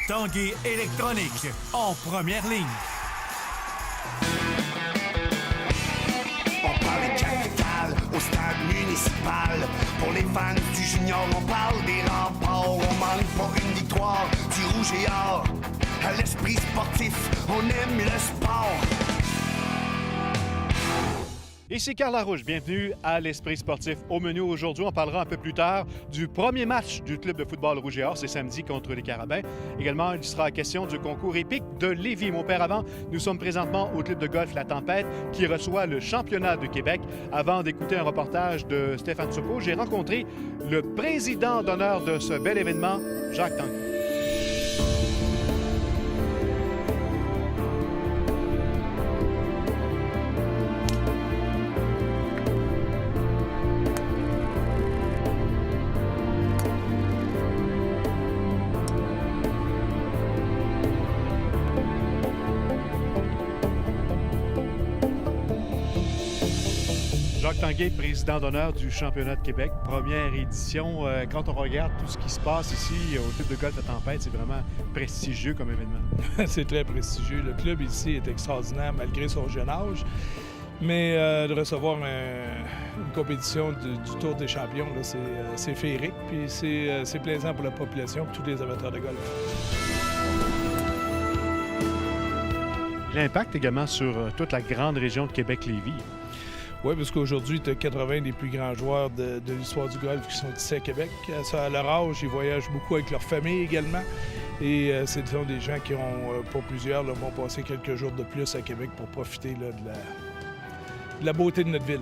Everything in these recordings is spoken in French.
Tanguay électronique, en première ligne. On parle de capitale au stade municipal. Pour les fans du junior, on parle des remparts. On manque pas une victoire du rouge et or. À l'esprit sportif, on aime le sport. Ici Carl Larouche, bienvenue à l'Esprit sportif. Au menu aujourd'hui, on parlera un peu plus tard du premier match du club de football Rouge et Or, c'est samedi contre les Carabins. Également, il sera question du concours épique de Lévis. Mon père avant, nous sommes présentement au club de golf La Tempête qui reçoit le championnat de Québec. Avant d'écouter un reportage de Stéphane Soupeau, j'ai rencontré le président d'honneur de ce bel événement, Jacques Tanguay. Jacques Tanguay, président d'honneur du championnat de Québec, première édition. Quand on regarde tout ce qui se passe ici au club de golf La Tempête, c'est vraiment prestigieux comme événement. C'est très prestigieux. Le club ici est extraordinaire malgré son jeune âge. Mais de recevoir une compétition du Tour des champions, c'est féerique. Puis c'est plaisant pour la population et tous les amateurs de golf. L'impact également sur toute la grande région de Québec-Lévis. Oui, parce qu'aujourd'hui, tu as 80 des plus grands joueurs de l'histoire du golf qui sont ici à Québec. À leur âge, ils voyagent beaucoup avec leur famille également. Et ce sont des gens qui ont, pour plusieurs, là, vont passer quelques jours de plus à Québec pour profiter là, de la beauté de notre ville.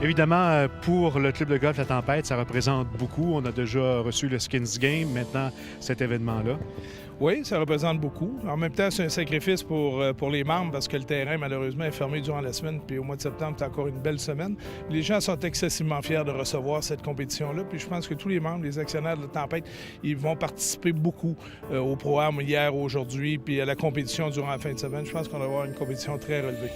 Évidemment, pour le club de golf La Tempête, ça représente beaucoup. On a déjà reçu le Skins Game, maintenant cet événement-là. Oui, ça représente beaucoup. En même temps, c'est un sacrifice pour les membres parce que le terrain, malheureusement, est fermé durant la semaine. Puis au mois de septembre, c'est encore une belle semaine. Les gens sont excessivement fiers de recevoir cette compétition-là. Puis je pense que tous les membres, les actionnaires de La Tempête, ils vont participer beaucoup au programme hier, aujourd'hui, puis à la compétition durant la fin de semaine. Je pense qu'on va avoir une compétition très relevée.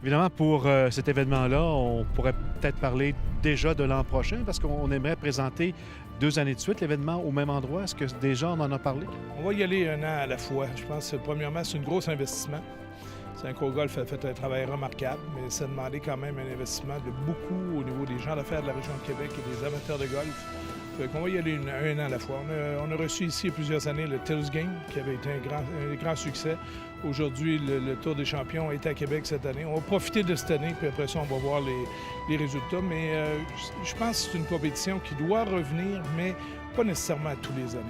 Évidemment, pour cet événement-là, on pourrait peut-être parler déjà de l'an prochain parce qu'on aimerait présenter 2 années de suite l'événement au même endroit. Est-ce que déjà on en a parlé? On va y aller un an à la fois. Je pense que premièrement, c'est un gros investissement. Synco Golf a fait un travail remarquable, mais ça a demandé quand même un investissement de beaucoup au niveau des gens d'affaires de la région de Québec et des amateurs de golf. On va y aller un an à la fois. On a reçu ici il y a plusieurs années le Tills Game, qui avait été un grand succès. Aujourd'hui, le Tour des champions est à Québec cette année. On va profiter de cette année, puis après ça, on va voir les résultats. Mais je pense que c'est une compétition qui doit revenir, mais pas nécessairement à tous les années.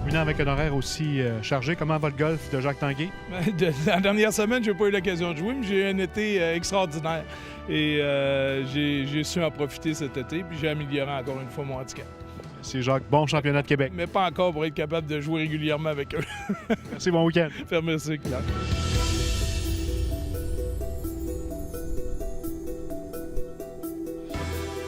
Évidemment, avec un horaire aussi chargé, comment va le golf de Jacques Tanguay? La dernière semaine, je n'ai pas eu l'occasion de jouer, mais j'ai eu un été extraordinaire. Et j'ai su en profiter cet été, puis j'ai amélioré encore une fois mon handicap. Merci Jacques, bon championnat de Québec. Mais pas encore pour être capable de jouer régulièrement avec eux. Merci, bon week-end. Merci, Claire.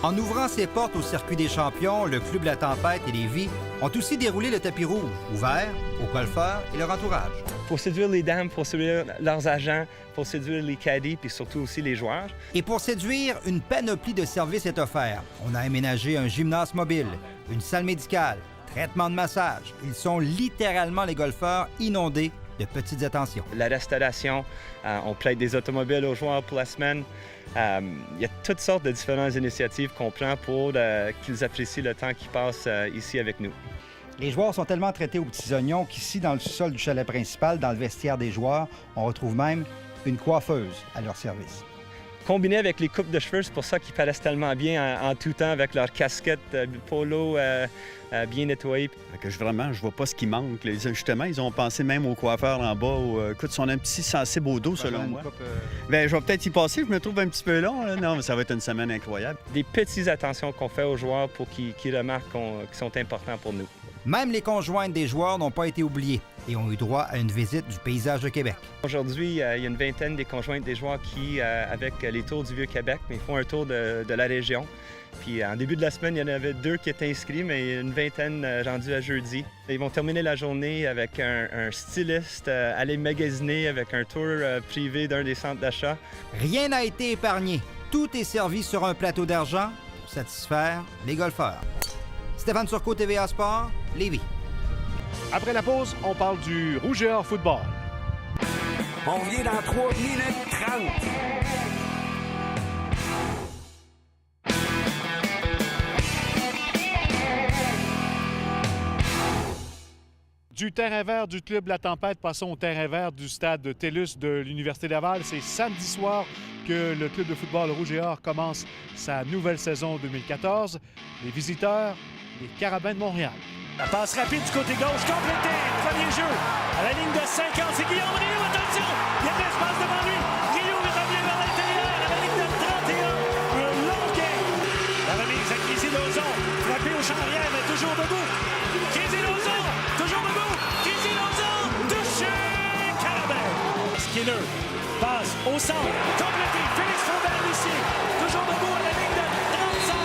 En ouvrant ses portes au circuit des champions, le Club La Tempête et Lévis ont aussi déroulé le tapis rouge, ouvert aux golfeurs et leur entourage. Pour séduire les dames, pour séduire leurs agents, pour séduire les caddies, puis surtout aussi les joueurs. Et pour séduire, une panoplie de services est offerte. On a aménagé un gymnase mobile, une salle médicale, traitement de massage. Ils sont littéralement les golfeurs inondés de petites attentions. La restauration, on plaide des automobiles aux joueurs pour la semaine. Il y a toutes sortes de différentes initiatives qu'on prend pour qu'ils apprécient le temps qu'ils passent ici avec nous. Les joueurs sont tellement traités aux petits oignons qu'ici, dans le sous-sol du chalet principal, dans le vestiaire des joueurs, on retrouve même une coiffeuse à leur service. Combiné avec les coupes de cheveux, c'est pour ça qu'ils paraissent tellement bien en tout temps avec leurs casquettes polo bien nettoyées. Vraiment, je vois pas ce qui manque. Justement, ils ont pensé même aux coiffeurs en bas. Écoute, si on a un petit sensible au dos, selon moi. Bien, je vais peut-être y passer. Je me trouve un petit peu long. Là. Non, mais ça va être une semaine incroyable. Des petites attentions qu'on fait aux joueurs pour qu'ils remarquent qu'ils sont importants pour nous. Même les conjointes des joueurs n'ont pas été oubliées. et ont eu droit à une visite du paysage de Québec. Aujourd'hui, il y a une vingtaine des conjointes des joueurs qui, avec les tours du Vieux-Québec, mais font un tour de la région. Puis en début de la semaine, il y en avait 2 qui étaient inscrits, mais une vingtaine rendus à jeudi. Ils vont terminer la journée avec un styliste, aller magasiner avec un tour privé d'un des centres d'achat. Rien n'a été épargné. Tout est servi sur un plateau d'argent pour satisfaire les golfeurs. Stéphane Turcot, TVA Sport, Lévis. Après la pause, on parle du Rouge et Or football. On revient dans 3 minutes 30. Du terrain vert du club La Tempête, passons au terrain vert du stade TELUS de l'Université Laval. C'est samedi soir que le club de football Rouge et Or commence sa nouvelle saison 2014. Les visiteurs, les Carabins de Montréal. La passe rapide du côté gauche, complétée. Premier jeu. À la ligne de 50, c'est Guillaume Rioux. Attention, il y a de l'espace devant lui. Rioux est revenu vers l'intérieur. À la ligne de 31, un long gain. La remise à Crézy Lauzon. Frappé au champ arrière, mais toujours debout. Crézy Lauzon, toujours debout. Crézy Lauzon, touché. Carabin. Skinner passe au centre. Complété. Félix Faubert ici. Toujours debout à la ligne de 35.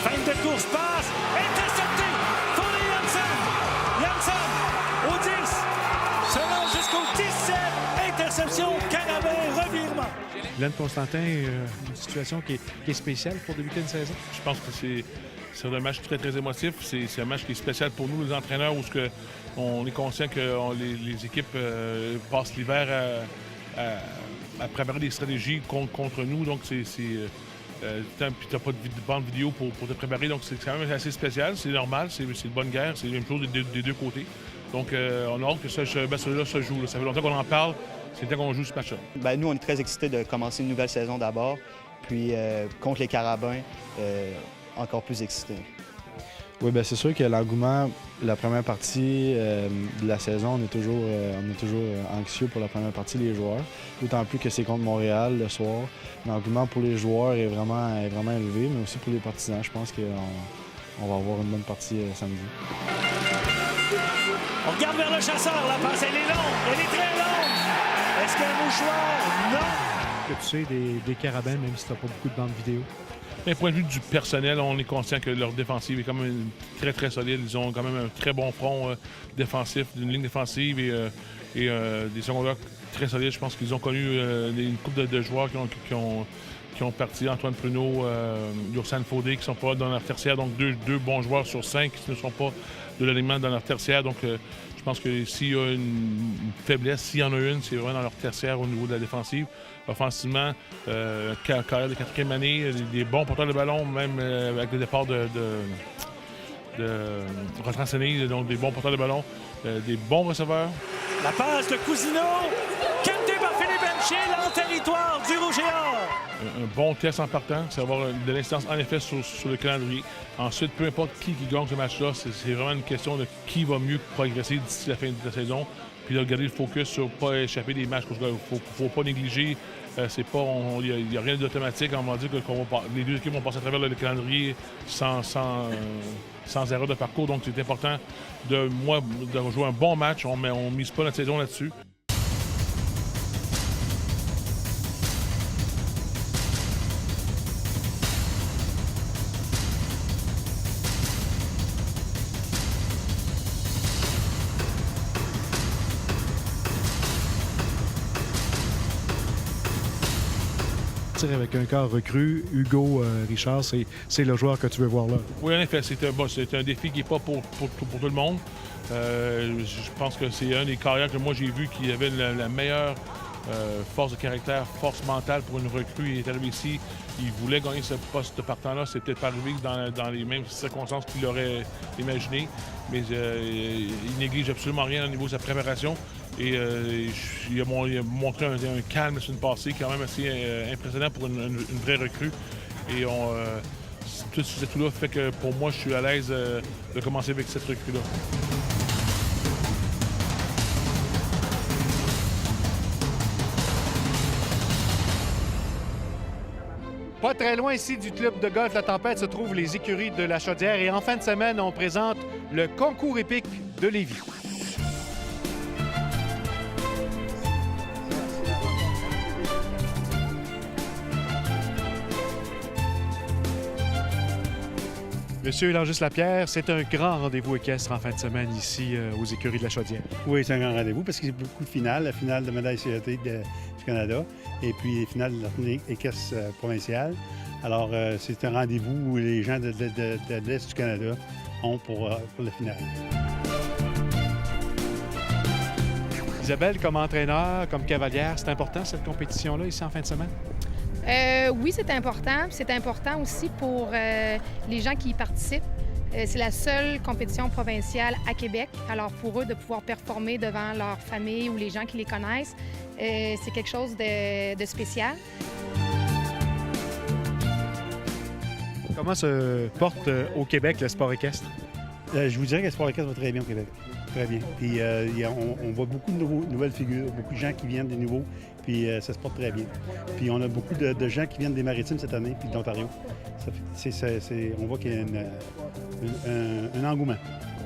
Fin de course, passe, intercepté, Foley Janssen, Janssen au 10, se rend jusqu'au 17, interception, Carabin, revirement. Glenn Constantin, une situation qui est spéciale pour débuter une saison. Je pense que c'est un match très, très émotif. C'est un match qui est spécial pour nous, les entraîneurs, où on est conscient que les équipes passent l'hiver à préparer des stratégies contre nous. Donc, puis t'as pas de bande vidéo pour te préparer, donc c'est quand même assez spécial, c'est normal, c'est une bonne guerre, c'est la même chose des deux côtés. Donc on a hâte que celui-là se joue. Ça fait longtemps qu'on en parle, c'est le temps qu'on joue ce match-là. Bien, nous, on est très excités de commencer une nouvelle saison d'abord, puis contre les Carabins, encore plus excités. Oui, bien c'est sûr que l'engouement, la première partie de la saison, on est toujours anxieux pour la première partie des joueurs. D'autant plus que c'est contre Montréal le soir. L'engouement pour les joueurs est vraiment élevé, mais aussi pour les partisans. Je pense qu'on va avoir une bonne partie samedi. On regarde vers le chasseur, la passe, elle est longue, elle est très longue. Est-ce qu'un mouchoir? Non. Que tu sais des Carabins, même si tu n'as pas beaucoup de bandes vidéo. D'un point de vue du personnel, on est conscient que leur défensive est quand même très, très solide. Ils ont quand même un très bon front défensif, une ligne défensive et des secondaires très solides. Je pense qu'ils ont connu une couple de joueurs qui ont parti. Antoine Pruneau, Yoursan Faudé, qui ne sont pas dans leur tertiaire. Donc, deux bons joueurs sur 5 qui ne sont pas de l'alignement dans leur tertiaire. Donc, je pense que s'il y a une faiblesse, s'il y en a une, c'est vraiment dans leur tertiaire au niveau de la défensive. Offensivement, carrière de 4e année, des bons porteurs de ballon, même avec le départ de Retrancené, donc des bons porteurs de ballon, des bons receveurs. La passe de Cousineau, capté par Philippe Benchier, dans le territoire du Rouge et Or. Un bon test en partant, c'est avoir de l'incidence en effet sur le calendrier. Ensuite, peu importe qui gagne ce match-là, c'est vraiment une question de qui va mieux progresser d'ici la fin de la saison. Puis de garder le focus sur ne pas échapper des matchs. Il ne faut pas négliger. Il n'y a rien d'automatique. On va dire que les deux équipes vont passer à travers le calendrier sans erreur de parcours. Donc, c'est important de jouer un bon match. On ne mise pas notre saison là-dessus. Avec un corps recru, Hugo Richard, c'est le joueur que tu veux voir là. Oui, en effet, c'est un défi qui n'est pas pour tout le monde. Je pense que c'est un des carrières que moi j'ai vu qui avait la meilleure force de caractère, force mentale pour une recrue. Il est arrivé ici, il voulait gagner ce poste de partant-là. C'est peut-être pas arrivé dans les mêmes circonstances qu'il aurait imaginé, mais il néglige absolument rien au niveau de sa préparation. Et il a montré un calme sur une passée quand même assez impressionnant pour une vraie recrue. Et tout ça fait que pour moi, je suis à l'aise de commencer avec cette recrue-là. Pas très loin ici du club de golf La Tempête se trouvent les écuries de la Chaudière et en fin de semaine, on présente le concours épique de Lévis. Monsieur Langis-Lapierre, c'est un grand rendez-vous équestre en fin de semaine ici aux écuries de la Chaudière. Oui, c'est un grand rendez-vous parce qu'il y a beaucoup de finales. La finale de médaille CET du Canada et puis les finales de la tournée équestre provinciale. Alors, c'est un rendez-vous où les gens de l'Est du Canada ont pour la finale. Isabelle, comme entraîneur, comme cavalière, c'est important cette compétition-là ici en fin de semaine? Oui, c'est important. C'est important aussi pour les gens qui y participent. C'est la seule compétition provinciale à Québec. Alors, pour eux, de pouvoir performer devant leur famille ou les gens qui les connaissent, c'est quelque chose de spécial. Comment se porte au Québec le sport équestre? Je vous dirais que le sport équestre va très bien au Québec. Très bien. Puis on voit beaucoup de nouvelles figures, beaucoup de gens qui viennent des nouveaux, puis ça se porte très bien. Puis on a beaucoup de gens qui viennent des Maritimes cette année, puis de l'Ontario. On voit qu'il y a un engouement.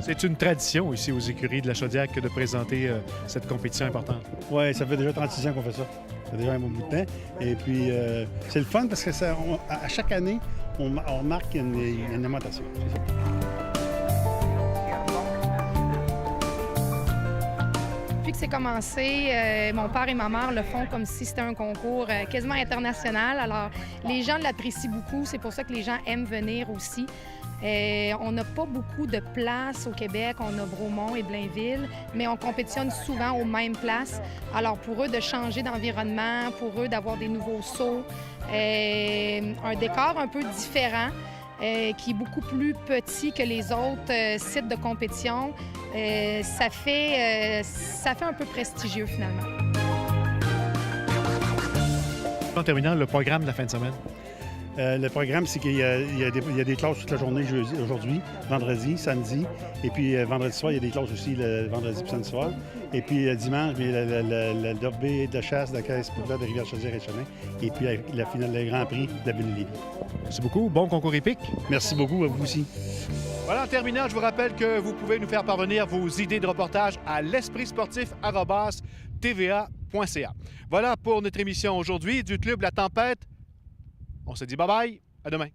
C'est une tradition ici aux écuries de la Chaudière que de présenter cette compétition importante. Oui, ça fait déjà 36 ans qu'on fait ça. Ça fait déjà un bon bout de temps. Et puis c'est le fun parce que à chaque année, on remarque une augmentation. Depuis que c'est commencé, mon père et ma mère le font comme si c'était un concours quasiment international. Alors, les gens l'apprécient beaucoup. C'est pour ça que les gens aiment venir aussi. On n'a pas beaucoup de places au Québec. On a Bromont et Blainville, mais on compétitionne souvent aux mêmes places. Alors, pour eux, de changer d'environnement, pour eux, d'avoir des nouveaux sauts, un décor un peu différent, qui est beaucoup plus petit que les autres sites de compétition, ça fait un peu prestigieux, finalement. En terminant, le programme de la fin de semaine? Le programme, c'est qu'il y a des classes toute la journée aujourd'hui, vendredi, samedi. Et puis vendredi soir, il y a des classes aussi le vendredi et samedi soir. Et puis dimanche, le derby de la chasse de la caisse populaire de Rivière-Chaudière et Chenin. Et puis la finale, le Grand Prix de la ville de Lévis. Merci beaucoup. Bon concours épique. Merci beaucoup à vous aussi. Voilà, en terminant, je vous rappelle que vous pouvez nous faire parvenir vos idées de reportage à l'espritsportif@tva.ca. Voilà pour notre émission aujourd'hui du Club La Tempête. On se dit bye-bye, à demain.